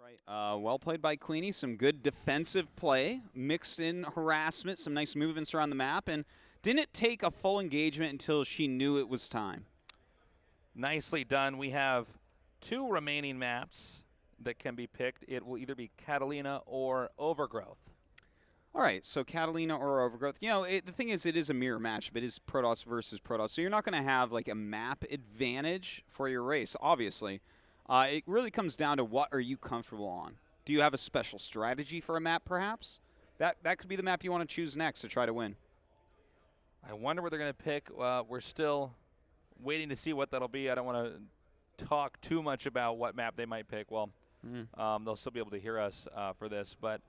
Right. Well played by QueenE. Some good defensive play, mixed in harassment, some nice movements around the map, and didn't take a full engagement until she knew it was time. Nicely done. We have 2 remaining maps that can be picked. It will either be Catalina or Overgrowth. All right, so Catalina or Overgrowth. You know, the thing is, it is a mirror match, but it is Protoss versus Protoss, so you're not going to have like a map advantage for your race, obviously. It really comes down to what are you comfortable on. Do you have a special strategy for a map, perhaps? That could be the map you want to choose next to try to win. I wonder what they're going to pick. We're still waiting to see what that'll be. I don't want to talk too much about what map they might pick. Well, they'll still be able to hear us for this, but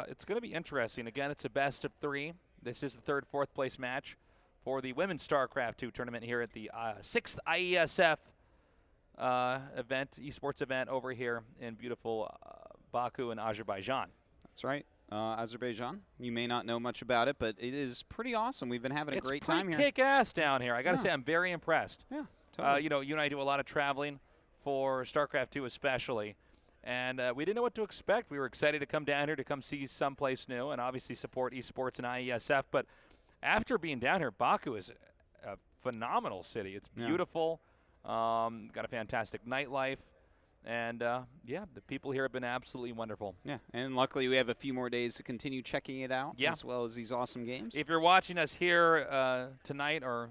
it's going to be interesting. Again, it's a best of 3. This is the 3rd, 4th place match for the Women's Starcraft2 tournament here at the 6th IeSF event, esports event over here in beautiful Baku in Azerbaijan. That's right. Azerbaijan. You may not know much about it, but it is pretty awesome. We've been having a great time here. It's pretty kick-ass down here. I got to say, I'm very impressed. Yeah, totally. You know, you and I do a lot of traveling for StarCraft2 especially, and we didn't know what to expect. We were excited to come down here to come see someplace new and obviously support esports and IeSF. But after being down here, Baku is a phenomenal city. It's beautiful. Got a fantastic nightlife. And, yeah, the people here have been absolutely wonderful. Yeah, and luckily we have a few more days to continue checking it out, as well as these awesome games. If you're watching us here tonight or,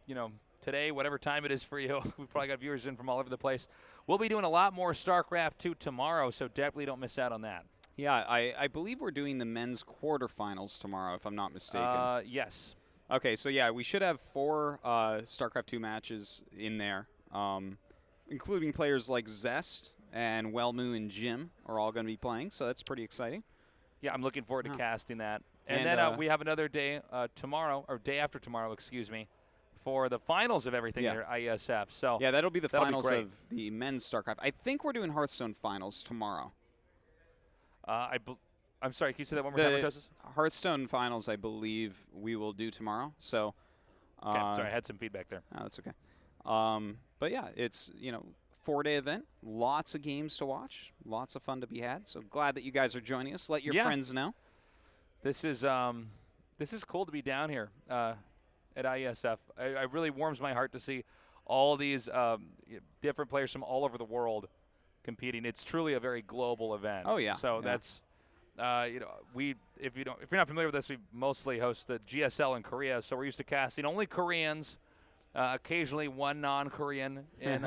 you know, today, whatever time it is for you, we've probably got viewers in from all over the place. We'll be doing a lot more StarCraft2 tomorrow, so definitely don't miss out on that. Yeah, I believe we're doing the men's quarterfinals tomorrow, if I'm not mistaken. Yes. Okay, so, yeah, we should have 4 StarCraft2 matches in there. Including players like Zest and Wellmoo and Jim are all going to be playing, so that's pretty exciting. Yeah, I'm looking forward to casting that. And then we have another day tomorrow, or day after tomorrow, excuse me, for the finals of everything here at IeSF. So yeah, that'll be the finals of the men's StarCraft. I think we're doing Hearthstone finals tomorrow. I'm sorry, can you say that one more time, Matosis? Hearthstone finals, I believe we will do tomorrow. So, okay, sorry, I had some feedback there. No, that's okay. But yeah, it's, you know, 4-day event, lots of games to watch, lots of fun to be had. So glad that you guys are joining us. Let your friends know. This is cool to be down here at IeSF. It really warms my heart to see all these different players from all over the world competing. It's truly a very global event. Oh yeah. So that's you know, if you're not familiar with this, we mostly host the GSL in Korea, so we're used to casting only Koreans. Occasionally one non-Korean in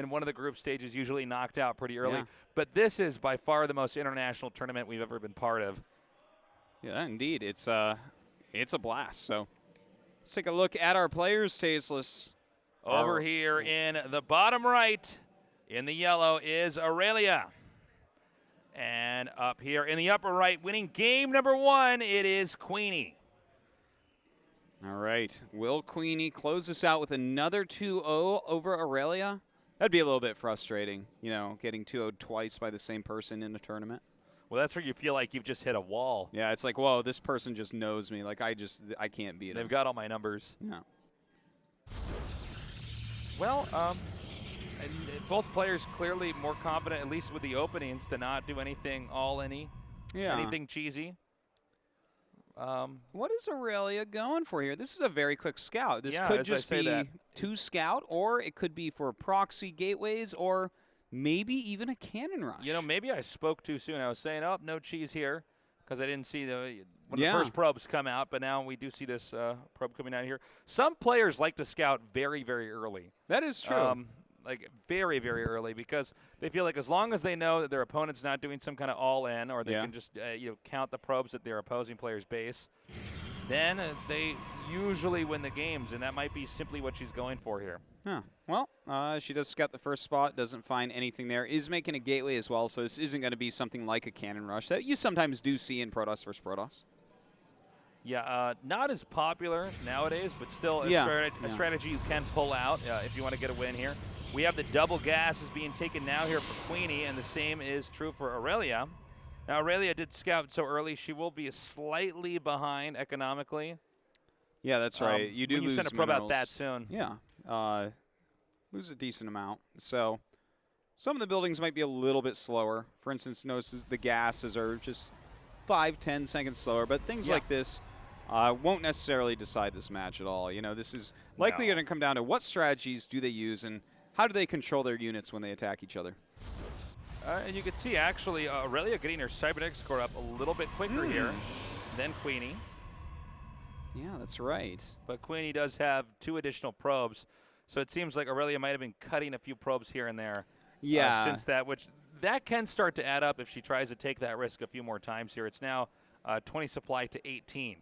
one of the group stages, usually knocked out pretty early. Yeah. But this is by far the most international tournament we've ever been part of. Yeah, indeed. It's a blast. So let's take a look at our players, Tasteless. Over here in the bottom right, in the yellow, is Aurelia. And up here in the upper right, winning game number 1, it is QueenE. All right. Will QueenE close this out with another 2-0 over Aurelia? That'd be a little bit frustrating, you know, getting 2-0'd twice by the same person in a tournament. Well, that's where you feel like you've just hit a wall. Yeah, it's like, whoa, this person just knows me. Like, I can't beat him. They've got all my numbers. Yeah. Well, and both players clearly more confident, at least with the openings, to not do anything anything cheesy. What is Aurelia going for here? This is a very quick scout. This could just be 2 scout, or it could be for proxy gateways, or maybe even a cannon rush. You know, maybe I spoke too soon. I was saying, oh, no cheese here, because I didn't see the first probes come out, but now we do see this probe coming out here. Some players like to scout very, very early. That is true. Like very, very early, because they feel like as long as they know that their opponent's not doing some kind of all-in, or they can just count the probes at their opposing player's base, then they usually win the games, and that might be simply what she's going for here. Huh. Well, she does scout the first spot, doesn't find anything there, is making a gateway as well, so this isn't going to be something like a cannon rush that you sometimes do see in Protoss versus Protoss. Yeah, not as popular nowadays, but still a strategy you can pull out if you want to get a win here. We have the double gas is being taken now here for QueenE, and the same is true for Aurelia. Now, Aurelia did scout so early. She will be slightly behind economically. Yeah, that's right. You do lose send a probe out that soon. Yeah, lose a decent amount. So Some of the buildings might be a little bit slower. For instance, notice the gases are just 5-10 seconds slower, but things like this won't necessarily decide this match at all. You know, this is likely going to come down to what strategies do they use and how do they control their units when they attack each other. And you can see, actually, Aurelia getting her cybernetics score up a little bit quicker here than QueenE. Yeah, that's right. But QueenE does have 2 additional probes, so it seems like Aurelia might have been cutting a few probes here and there. Yeah. Since that, which that can start to add up if she tries to take that risk a few more times here. It's now 20 supply to 18.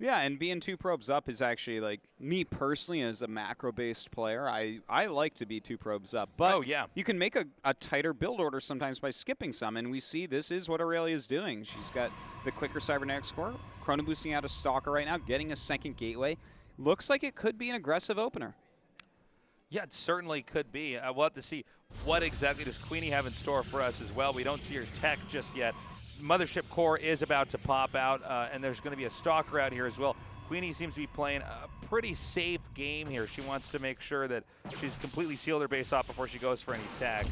Yeah, and being 2 probes up is actually, like, me personally as a macro-based player, I like to be 2 probes up. But you can make a tighter build order sometimes by skipping some, and we see this is what Aurelia is doing. She's got the quicker cybernetic score, chrono boosting out a Stalker right now, getting a second gateway. Looks like it could be an aggressive opener. Yeah, it certainly could be. We'll have to see what exactly does QueenE have in store for us as well. We don't see her tech just yet. Mothership core is about to pop out, and there's going to be a Stalker out here as well. QueenE seems to be playing a pretty safe game here. She wants to make sure that she's completely sealed her base off before she goes for any tech.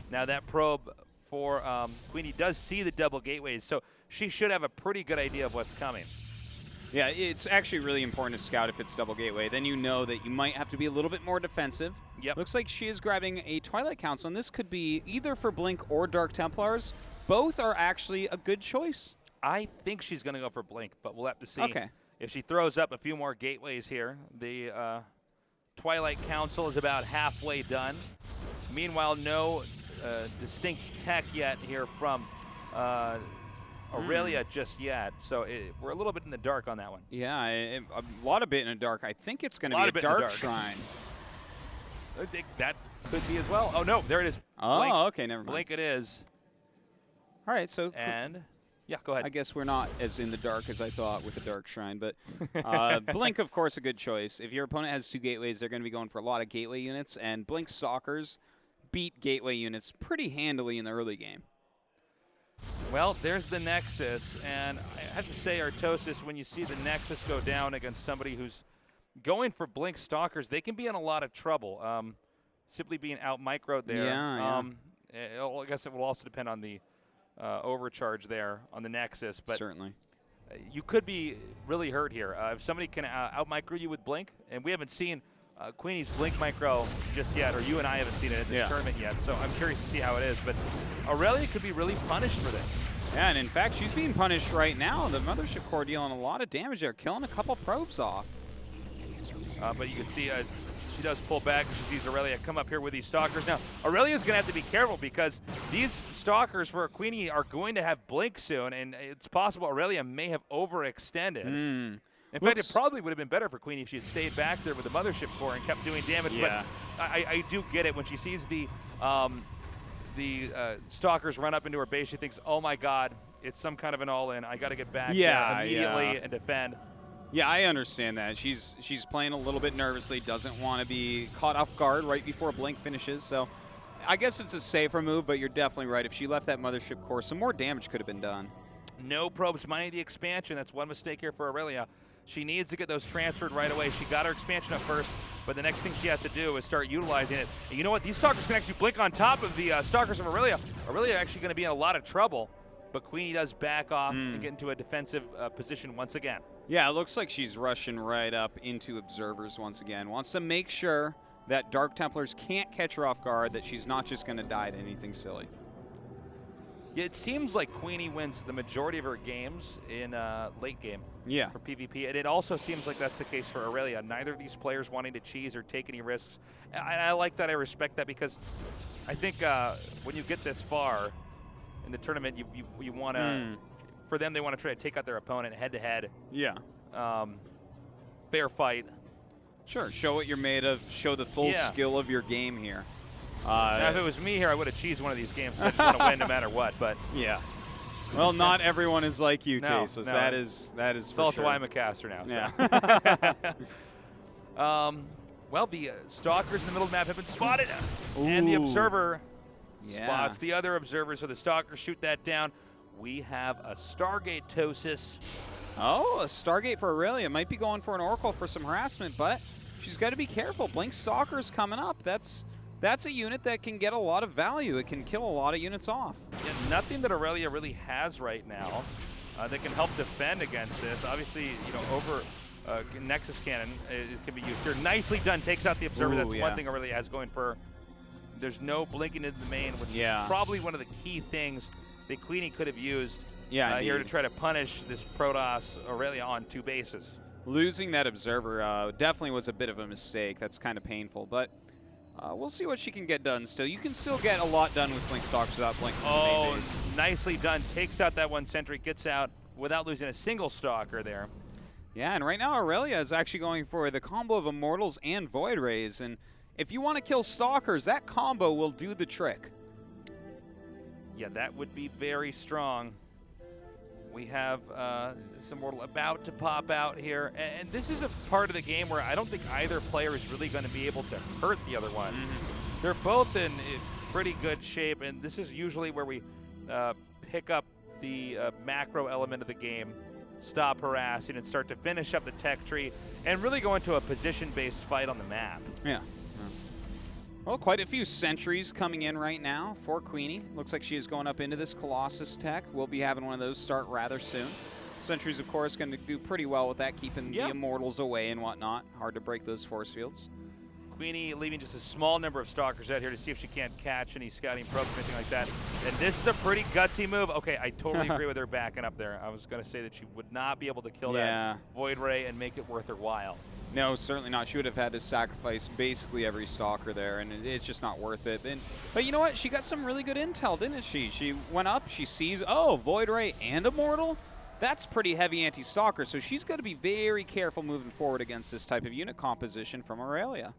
Now that probe for QueenE does see the double gateways, so she should have a pretty good idea of what's coming. Yeah, it's actually really important to scout if it's double gateway. Then you know that you might have to be a little bit more defensive. Yep. Looks like she is grabbing a Twilight Council, and this could be either for Blink or Dark Templars. Both are actually a good choice. I think she's going to go for Blink, but we'll have to see. Okay. If she throws up a few more gateways here, the Twilight Council is about halfway done. Meanwhile, no distinct tech yet here from Aurelia just yet, so we're a little bit in the dark on that one. Yeah, a lot of bit in the dark. I think it's going to be a Dark Shrine. I think that could be as well. Oh, no, there it is. Oh, Blink. okay, never mind. Blink it is. All right, so... And, yeah, go ahead. I guess we're not as in the dark as I thought with the Dark Shrine, but Blink, of course, a good choice. If your opponent has 2 gateways, they're going to be going for a lot of gateway units, and Blink Stalkers beat gateway units pretty handily in the early game. Well, there's the Nexus, and I have to say, Artosis, when you see the Nexus go down against somebody who's going for Blink Stalkers, they can be in a lot of trouble. Simply being out-microed there. I guess it will also depend on the overcharge there on the Nexus. But certainly. You could be really hurt here. If somebody can out-micro you with Blink, and we haven't seen QueenE's Blink micro just yet, or you and I haven't seen it at this tournament yet, so I'm curious to see how it is. But Aurelia could be really punished for this. Yeah, and in fact, she's being punished right now. The Mothership core dealing a lot of damage there, killing a couple probes off. But you can see she does pull back, and she sees Aurelia come up here with these Stalkers. Now, Aurelia's going to have to be careful because these Stalkers for QueenE are going to have Blink soon, and it's possible Aurelia may have overextended. In fact, it probably would have been better for QueenE if she had stayed back there with the Mothership core and kept doing damage. Yeah. But I do get it. When she sees the Stalkers run up into her base, she thinks, oh, my God, it's some kind of an all-in. I got to get back immediately and defend. Yeah, I understand that. She's playing a little bit nervously, doesn't want to be caught off guard right before Blink finishes. So I guess it's a safer move, but you're definitely right. If she left that Mothership core, some more damage could have been done. No probes mining the expansion. That's one mistake here for Aurelia. She needs to get those transferred right away. She got her expansion up first, but the next thing she has to do is start utilizing it. And you know what? These Stalkers can actually blink on top of the Stalkers of Aurelia. Aurelia actually going to be in a lot of trouble, but QueenE does back off and get into a defensive position once again. Yeah, it looks like she's rushing right up into observers once again. Wants to make sure that Dark Templars can't catch her off guard, that she's not just going to die to anything silly. Yeah, it seems like QueenE wins the majority of her games in late game for PvP. And it also seems like that's the case for Aurelia. Neither of these players wanting to cheese or take any risks. And I like that. I respect that because I think when you get this far in the tournament, you want to, for them, they want to try to take out their opponent head-to-head. Yeah. Fair fight. Sure, show what you're made of, show the full skill of your game here. Now, if it was me here, I would have cheesed one of these games. I just want to win no matter what. But yeah. Well, not everyone is like you, Tasos. No. That is it's also sure. why I'm a caster now. Yeah. Well, the Stalkers in the middle of the map have been spotted, and the Observer spots the other Observer, so the Stalkers shoot that down. We have a Stargate Tosis. Oh, a Stargate for Aurelia. Might be going for an Oracle for some harassment, but she's got to be careful. Blink Stalker's coming up. That's that's a unit that can get a lot of value. It can kill a lot of units off. Yeah, nothing that Aurelia really has right now that can help defend against this. Obviously, you know, over Nexus Cannon it can be used here. Nicely done. Takes out the Observer. That's one thing Aurelia has going for her. There's no blinking into the main, which is probably one of the key things that QueenE could have used here to try to punish this Protoss Aurelia on 2 bases. Losing that Observer definitely was a bit of a mistake. That's kind of painful, but we'll see what she can get done still. You can still get a lot done with Blink Stalkers without blinking the main base. Nicely done. Takes out that 1 sentry, gets out without losing a single Stalker there. Yeah, and right now Aurelia is actually going for the combo of Immortals and Void Rays, and if you want to kill Stalkers, that combo will do the trick. Yeah, that would be very strong. We have some Immortal about to pop out here, and this is a part of the game where I don't think either player is really going to be able to hurt the other one. They're both in pretty good shape, and this is usually where we pick up the macro element of the game, stop harassing, and start to finish up the tech tree, and really go into a position-based fight on the map. Yeah. Well, quite a few sentries coming in right now for QueenE. Looks like she is going up into this Colossus tech. We'll be having one of those start rather soon. Sentries, of course, going to do pretty well with that, keeping the Immortals away and whatnot. Hard to break those force fields. QueenE leaving just a small number of Stalkers out here to see if she can't catch any scouting probes or anything like that. And this is a pretty gutsy move. Okay, I totally agree with her backing up there. I was going to say that she would not be able to kill that Void Ray and make it worth her while. No, certainly not. She would have had to sacrifice basically every Stalker there, and it's just not worth it. But you know what? She got some really good intel, didn't she? She went up, she sees, oh, Void Ray and Immortal? That's pretty heavy anti-Stalker, so she's got to be very careful moving forward against this type of unit composition from Aurelia.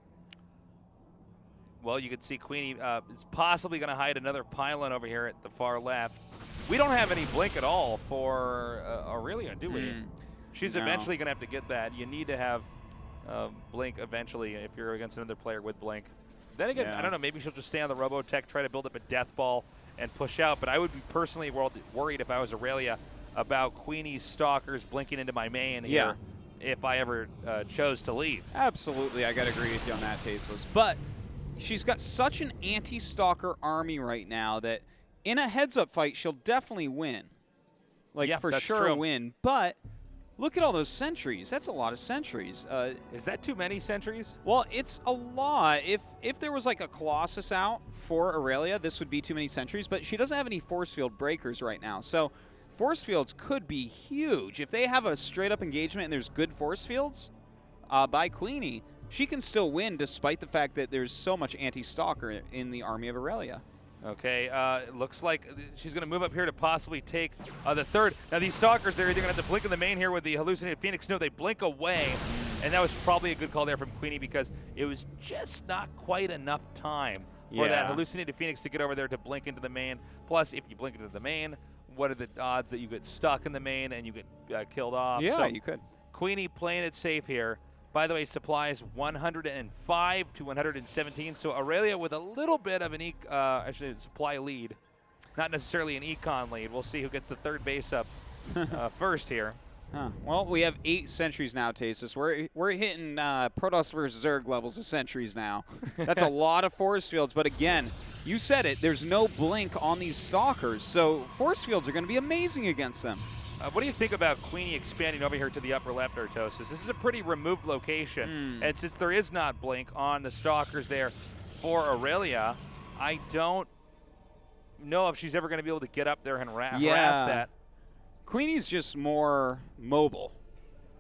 Well, you can see QueenE is possibly going to hide another pylon over here at the far left. We don't have any blink at all for Aurelia, do we? She's eventually going to have to get that. You need to have blink eventually if you're against another player with blink. Then again, I don't know, maybe she'll just stay on the Robotech, try to build up a death ball and push out. But I would be personally worried if I was Aurelia about QueenE's Stalkers blinking into my main here if I ever chose to leave. Absolutely, I got to agree with you on that, Tasteless. But she's got such an anti-Stalker army right now that in a heads-up fight, she'll definitely win. Like, for sure win. But look at all those sentries. That's a lot of sentries. Is that too many sentries? Well, it's a lot. If there was like a Colossus out for Aurelia, this would be too many sentries. But she doesn't have any force field breakers right now. So force fields could be huge. If they have a straight-up engagement and there's good force fields by QueenE, she can still win despite the fact that there's so much anti-Stalker in the army of Aurelia. Okay, looks like she's going to move up here to possibly take the third. Now, these Stalkers, they're either going to have to blink in the main here with the Hallucinated Phoenix. No, they blink away, and that was probably a good call there from QueenE because it was just not quite enough time for that Hallucinated Phoenix to get over there to blink into the main. Plus, if you blink into the main, what are the odds that you get stuck in the main and you get killed off? Yeah, so you could. QueenE playing it safe here. By the way, supplies 105 to 117. So Aurelia with a little bit of an actually a supply lead, not necessarily an econ lead. We'll see who gets the third base up first here. Well, we have 8 sentries now, Tasis. We're hitting Protoss versus Zerg levels of sentries now. That's a lot of force fields. But again, you said it. There's no blink on these Stalkers, so force fields are going to be amazing against them. What do you think about QueenE expanding over here to the upper left, Artosis? This is a pretty removed location, and since there is not blink on the Stalkers there for Aurelia, I don't know if she's ever going to be able to get up there and harass that. QueenE's just more mobile.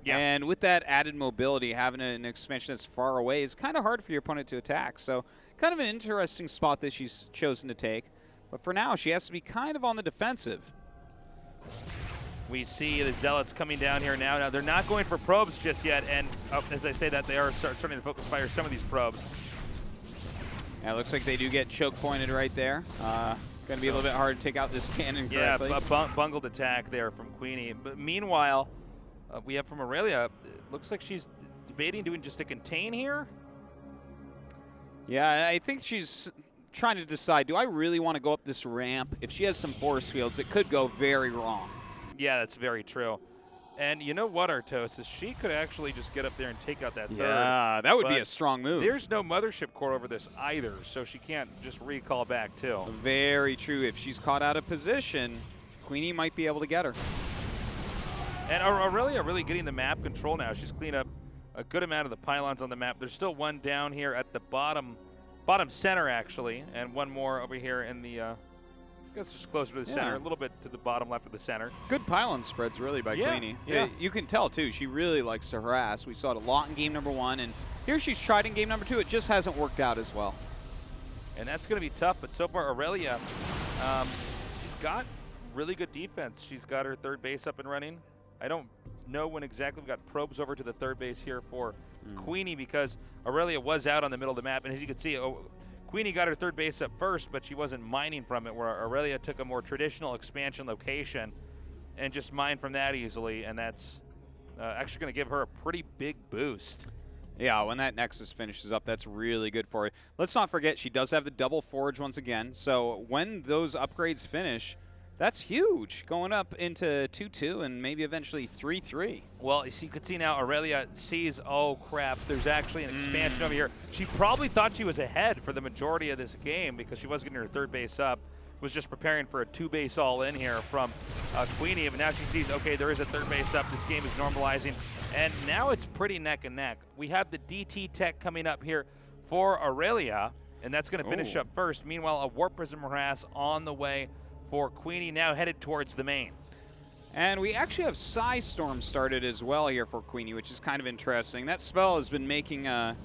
Yeah. And with that added mobility, having an expansion that's far away is kind of hard for your opponent to attack. So kind of an interesting spot that she's chosen to take. But for now, she has to be kind of on the defensive. We see the Zealots coming down here now. Now, they're not going for probes just yet, and as I say that, they are starting to focus fire some of these probes. Yeah, it looks like they do get choke pointed right there. Going to be a little bit hard to take out this cannon correctly. Yeah, a bungled attack there from QueenE. But meanwhile, we have from Aurelia, it looks like she's debating doing just a contain here. Yeah, I think she's trying to decide, do I really want to go up this ramp? If she has some force fields, it could go very wrong. Yeah, that's very true. And you know what, Artosis? She could actually just get up there and take out that third. Yeah, that would be a strong move. There's no mothership core over this either, so she can't just recall back too. Very true. If she's caught out of position, QueenE might be able to get her. And Aurelia really getting the map control now. She's cleaned up a good amount of the pylons on the map. There's still one down here at the bottom center, actually, and one more over here in the, I guess just closer to the center, a little bit to the bottom left of the center. Good pylon spreads, really, by QueenE. Yeah. You can tell, too, she really likes to harass. We saw it a lot in game number 1, and here she's tried in game number 2. It just hasn't worked out as well. And that's going to be tough, but so far Aurelia, she's got really good defense. She's got her third base up and running. I don't know when exactly we got probes over to the third base here for QueenE, because Aurelia was out on the middle of the map, and as you can see, QueenE got her third base up first, but she wasn't mining from it, where Aurelia took a more traditional expansion location and just mined from that easily, and that's actually going to give her a pretty big boost. Yeah, when that Nexus finishes up, that's really good for her. Let's not forget, she does have the double forge once again, so when those upgrades finish, that's huge, going up into 2-2 and maybe eventually 3-3. Well, you could see now Aurelia sees, oh crap, there's actually an expansion over here. She probably thought she was ahead for the majority of this game because she was getting her third base up, was just preparing for a 2-base all-in here from QueenE, but now she sees, okay, there is a third base up, this game is normalizing, and now it's pretty neck and neck. We have the DT tech coming up here for Aurelia, and that's going to finish up first. Meanwhile, a Warp Prism harass on the way for QueenE, now headed towards the main. And we actually have Psystorm started as well here for QueenE, which is kind of interesting. That spell has been making kind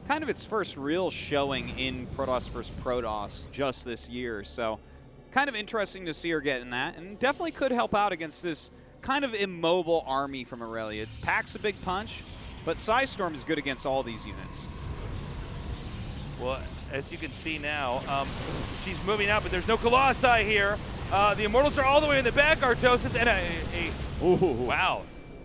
of its first real showing in Protoss vs. Protoss just this year. So kind of interesting to see her getting that, and definitely could help out against this kind of immobile army from Aurelia. It packs a big punch, but Psystorm is good against all these units. Well, as you can see now, she's moving out, but there's no Colossi here. The Immortals are all the way in the back, Artosis, and wow,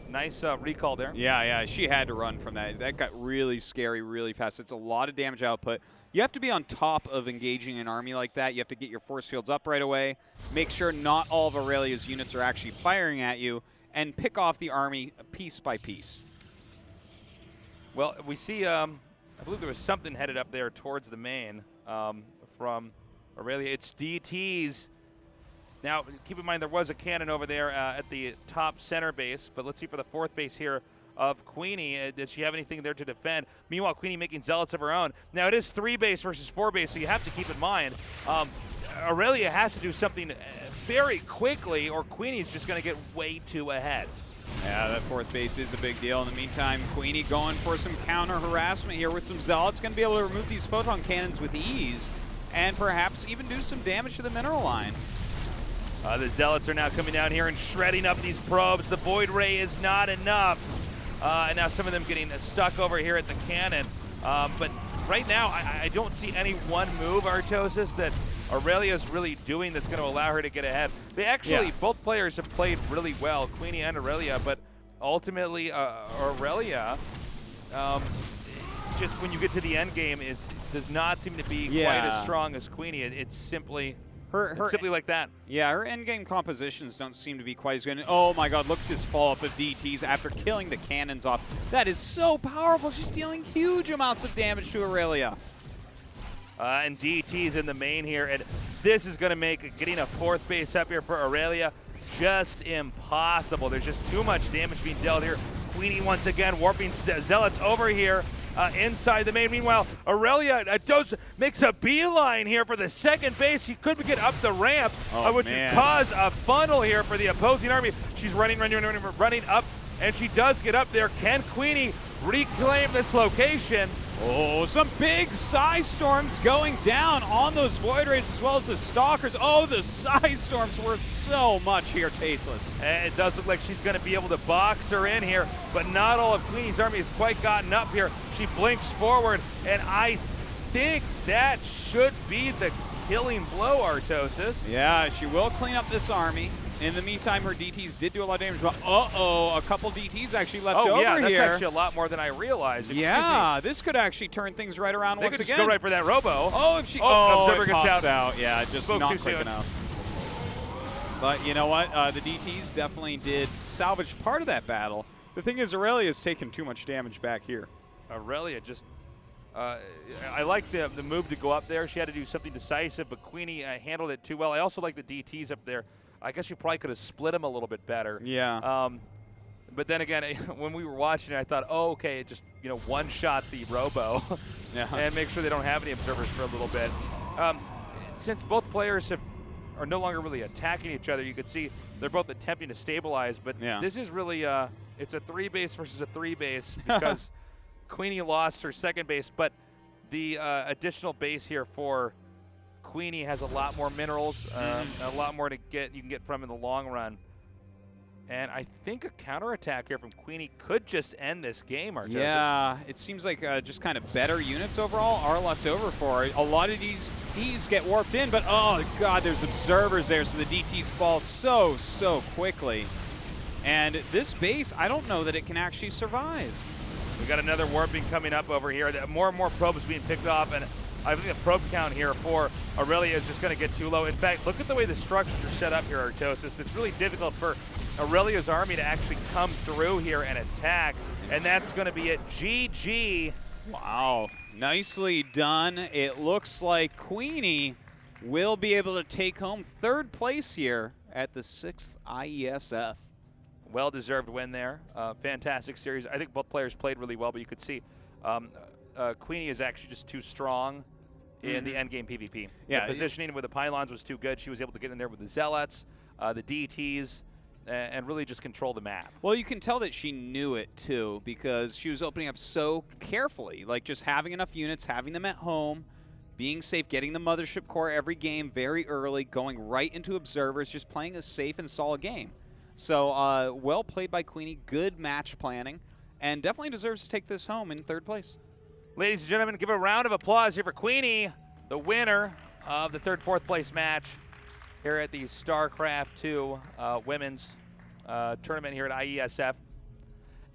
nice recall there. Yeah, she had to run from that. That got really scary really fast. It's a lot of damage output. You have to be on top of engaging an army like that. You have to get your force fields up right away, make sure not all of Aurelia's units are actually firing at you, and pick off the army piece by piece. Well, we see, I believe there was something headed up there towards the main from Aurelia. It's DTs. Now, keep in mind there was a cannon over there at the top center base, but let's see for the fourth base here of QueenE. Does she have anything there to defend? Meanwhile, QueenE making zealots of her own. Now, it is 3 base versus 4 base, so you have to keep in mind Aurelia has to do something very quickly, or QueenE is just going to get way too ahead. Yeah, that fourth base is a big deal. In the meantime, QueenE going for some counter harassment here with some zealots. Going to be able to remove these photon cannons with ease and perhaps even do some damage to the mineral line. The zealots are now coming down here and shredding up these probes. The Void Ray is not enough. And now some of them getting stuck over here at the cannon. But right now, I don't see any one move, Artosis, that Aurelia is really doing that's going to allow her to get ahead. They actually, both players have played really well, QueenE and Aurelia, but ultimately Aurelia, just when you get to the end game, does not seem to be quite as strong as QueenE. It's simply... It's simply like that. Yeah, her endgame compositions don't seem to be quite as good. Oh my god, look at this follow-up of DTs after killing the cannons off. That is so powerful. She's dealing huge amounts of damage to Aurelia. And DT's in the main here, and this is going to make getting a fourth base up here for Aurelia just impossible. There's just too much damage being dealt here. QueenE once again warping zealots over here. Inside the main. Meanwhile, Aurelia makes a beeline here for the second base. She could get up the ramp, which would cause a funnel here for the opposing army. She's running up, and she does get up there. Can QueenE reclaim this location? Oh, some big Psystorms going down on those Void Rays as well as the Stalkers. Oh, the Psystorm's worth so much here, Tasteless. And it does look like she's going to be able to box her in here, but not all of QueenE's army has quite gotten up here. She blinks forward, and I think that should be the killing blow, Artosis. Yeah, she will clean up this army. In the meantime, her DTs did do a lot of damage, but a couple DTs actually left over here. Oh, yeah, that's actually a lot more than I realized. This could actually turn things right around once again. They could just go right for that robo. Oh, if she... Oh, it pops out. Yeah, just not quick enough. But you know what? The DTs definitely did salvage part of that battle. The thing is, Aurelia's taken too much damage back here. Aurelia just, I like the move to go up there. She had to do something decisive, but QueenE handled it too well. I also like the DTs up there. I guess you probably could have split them a little bit better. Yeah. But then again, when we were watching it, I thought, oh, okay, just one-shot the Robo Yeah. and make sure they don't have any observers for a little bit. Since both players are no longer really attacking each other, you could see they're both attempting to stabilize. But Yeah. this is really it's a 3-base versus a 3-base because QueenE lost her second base, but the additional base here for QueenE has a lot more minerals, a lot more you can get from in the long run. And I think a counterattack here from QueenE could just end this game, Artosis. Yeah, it seems like just kind of better units overall are left over for it. A lot of these get warped in, but oh god, there's observers there, so the DTs fall so quickly. And this base, I don't know that it can actually survive. We got another warping coming up over here. More and more probes being picked off, and I think the probe count here for Aurelia is just going to get too low. In fact, look at the way the structures are set up here, Artosis. It's really difficult for Aurelia's army to actually come through here and attack, and that's going to be it. GG. Wow, nicely done. It looks like QueenE will be able to take home third place here at the 6th IeSF. Well-deserved win there. Fantastic series. I think both players played really well, but you could see QueenE is actually just too strong in the endgame PvP. Yeah, the positioning with the pylons was too good. She was able to get in there with the Zealots, the DTs, and really just control the map. Well, you can tell that she knew it, too, because she was opening up so carefully. Like, just having enough units, having them at home, being safe, getting the Mothership Core every game very early, going right into observers, just playing a safe and solid game. So, well played by QueenE, good match planning, and definitely deserves to take this home in third place. Ladies and gentlemen, give a round of applause here for QueenE, the winner of the fourth place match here at the Starcraft2 women's tournament here at IeSF.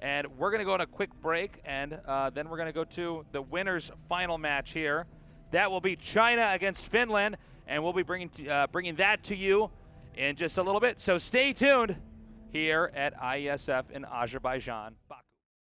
And we're going to go on a quick break, and then we're going to go to the winner's final match here. That will be China against Finland, and we'll be bringing that to you in just a little bit. So stay tuned here at IeSF in Azerbaijan. Bye.